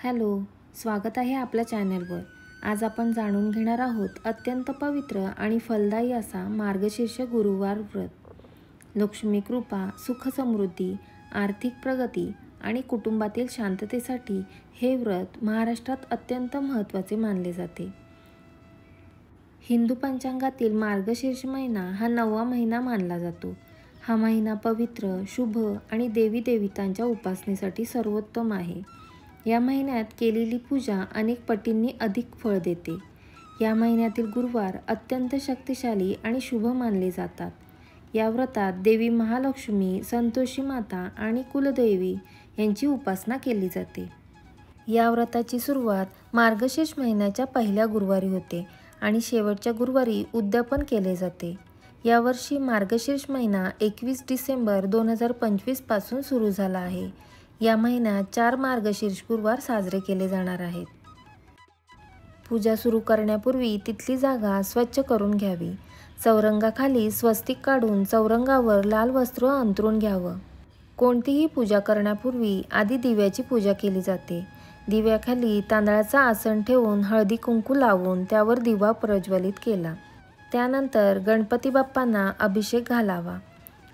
Hello, स्वागत आहे आपल्या चॅनलवर। आज आपण जाणून घेणार आहोत अत्यंत पवित्र आणि फलदायी असा मार्गशीर्ष गुरुवार व्रत। लक्ष्मी कृपा, सुख समृद्धी, आर्थिक प्रगती आणि कुटुंबातील शांततेसाठी हे व्रत महाराष्ट्रात अत्यंत महत्त्वाचे मानले जाते। हिंदू पंचांगातील मार्गशीर्ष महिना हा 9वा महिना मानला जातो। हा महिना पवित्र, शुभ आणि देवी देवतांच्या उपासनेसाठी सर्वोत्तम आहे। या महिन्यात केलेली पूजा अनेक पटींनी अधिक फळ देते। या महिन्यातील गुरुवार अत्यंत शक्तिशाली आणि शुभ मानले जातात। या व्रतात देवी महालक्ष्मी, संतोषी माता आणि कुलदेवी यांची उपासना केली जाते। या व्रताची सुरुवात मार्गशीर्ष महिन्याच्या पहिल्या गुरुवारी होते आणि शेवटच्या गुरुवारी उद्यापन केले जाते। यावर्षी मार्गशीर्ष महिना 21 डिसेंबर 2025 पासून सुरू झाला आहे। या महिन्यात 4 मार्गशीर्ष गुरुवार साजरे केले जाणार आहेत। पूजा सुरू करण्यापूर्वी तिथली जागा स्वच्छ करून घ्यावी। चौरंगाखाली स्वस्तिक काढून चौरंगावर लाल वस्त्र अंथरून घ्यावं। कोणतीही पूजा करण्यापूर्वी आधी दिव्याची पूजा केली जाते। दिव्याखाली तांदळाचं आसन ठेवून हळदी कुंकू लावून त्यावर दिवा प्रज्वलित केला। त्यानंतर गणपती बाप्पांना अभिषेक घालावा।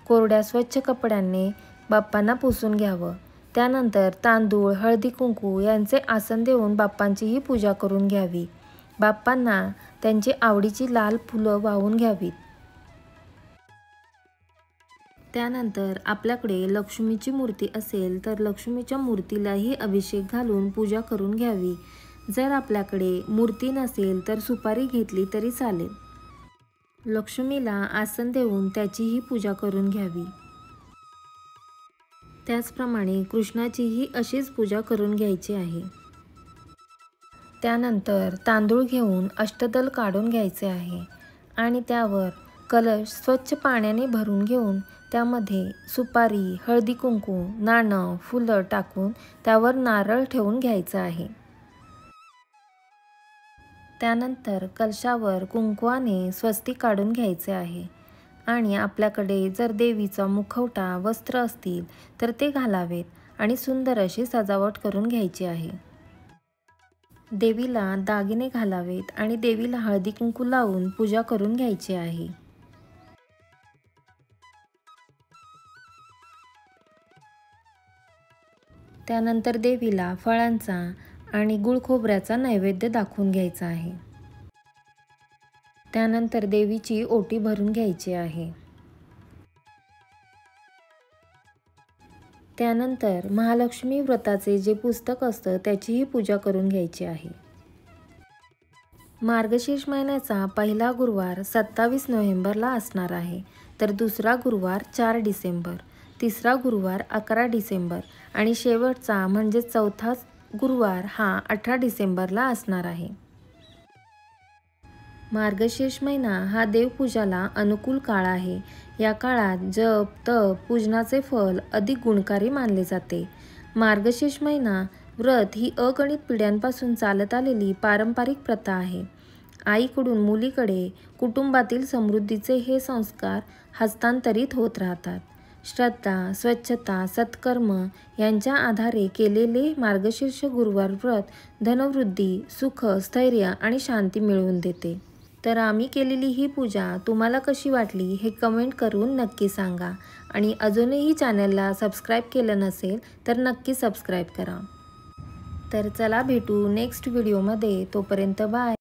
कोरड्या स्वच्छ कपड्यांनी बाप्पांना पुसून घ्यावं। त्यानंतर तांदूळ, हळदी कुंकू यांचे आसन देऊन बाप्पांचीही पूजा करून घ्यावी। बाप्पांना त्यांची आवडीची लाल फुलं वाहून घ्यावीत। त्यानंतर आपल्याकडे लक्ष्मीची मूर्ती असेल तर लक्ष्मीच्या मूर्तीलाही अभिषेक घालून पूजा करून घ्यावी। जर आपल्याकडे मूर्ती नसेल तर सुपारी घेतली तरी चालेल। लक्ष्मीला आसन देऊन त्याचीही पूजा करून घ्यावी। त्याचप्रमाणे कृष्णाचीही अशीच पूजा करून घ्यायची आहे। त्यानंतर तांदूळ घेऊन अष्टदल काढून घ्यायचे आहे आणि त्यावर कलश स्वच्छ पाण्याने भरून घेऊन त्यामध्ये सुपारी, हळदी कुंकू, नाणं, फुलं टाकून त्यावर नारळ ठेवून घ्यायचं आहे। त्यानंतर कलशावर कुंकवाने स्वस्तिक काढून घ्यायचे आहे आणि आपल्याकडे जर देवीचा मुखवटा, वस्त्र असतील तर ते घालावेत आणि सुंदर अशी सजावट करून घ्यायची आहे। देवीला दागिने घालावेत आणि देवीला हळदी कुंकू लावून पूजा करून घ्यायची आहे। त्यानंतर देवीला फळांचा आणि गुळ खोबऱ्याचा नैवेद्य दाखवून घ्यायचा आहे। त्यानंतर देवीची ओटी भरून घ्यायची आहे। त्यानंतर महालक्ष्मी व्रताचे जे पुस्तक असतं त्याचीही पूजा करून घ्यायची आहे। मार्गशीर्ष महिन्याचा पहिला गुरुवार 27 नोव्हेंबरला असणार आहे, तर दुसरा गुरुवार 4 डिसेंबर, तिसरा गुरुवार 11 डिसेंबर आणि शेवटचा म्हणजे चौथा गुरुवार हा 18 डिसेंबरला असणार आहे। मार्गशीर्ष महिना हा देवपूजाला अनुकूल काळ आहे। या काळात जप, तप, पूजनाचे फल अधिक गुणकारी मानले जाते। मार्गशीर्ष महिना व्रत ही अगणित पिढ्यांपासून चालत आलेली पारंपरिक प्रथा आहे। आईकडून मुलीकडे कुटुंबातील समृद्धीचे हे संस्कार हस्तांतरित होत राहतात। श्रद्धा, स्वच्छता, सत्कर्म यांच्या आधारे केलेले मार्गशीर्ष गुरुवार व्रत धनवृद्धी, सुख, स्थैर्य आणि शांती मिळवून देते। तर आम्ही केलेली ही पूजा तुम्हाला कशी वाटली हे कमेंट करून नक्की सांगा आणि अजूनही चॅनलला सबस्क्राईब केलं नसेल तर नक्की सबस्क्राईब करा। तर चला भेटू नेक्स्ट व्हिडिओमध्ये, तोपर्यंत बाय।